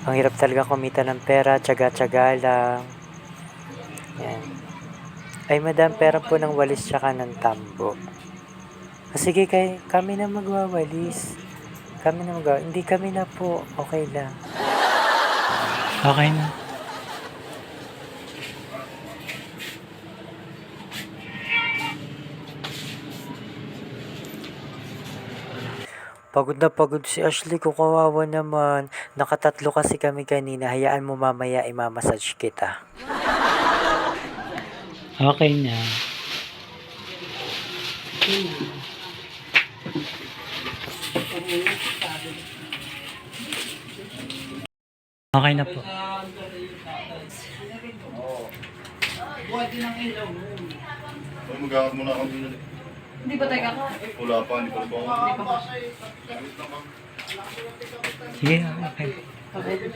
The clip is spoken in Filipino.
Ang hirap talaga kumita ng pera, tiyaga-tiyaga lang. Yan. Ay madam, pera po ng walis tsaka ng tambo. Sige, kami na magwawalis. Hindi kami na po. Okay lang. Okay na. Pagod na pagod si Ashley ko, kawawa naman. Nakatatlo kasi kami kanina. Hayaan mo mamaya imamassage kita. Okay na. Okay na po. Ay, mag-aakit muna akong binuli. Hindi ba tayo kaka? Wala pa, hindi pa rin ako. Sige, okay. Okay.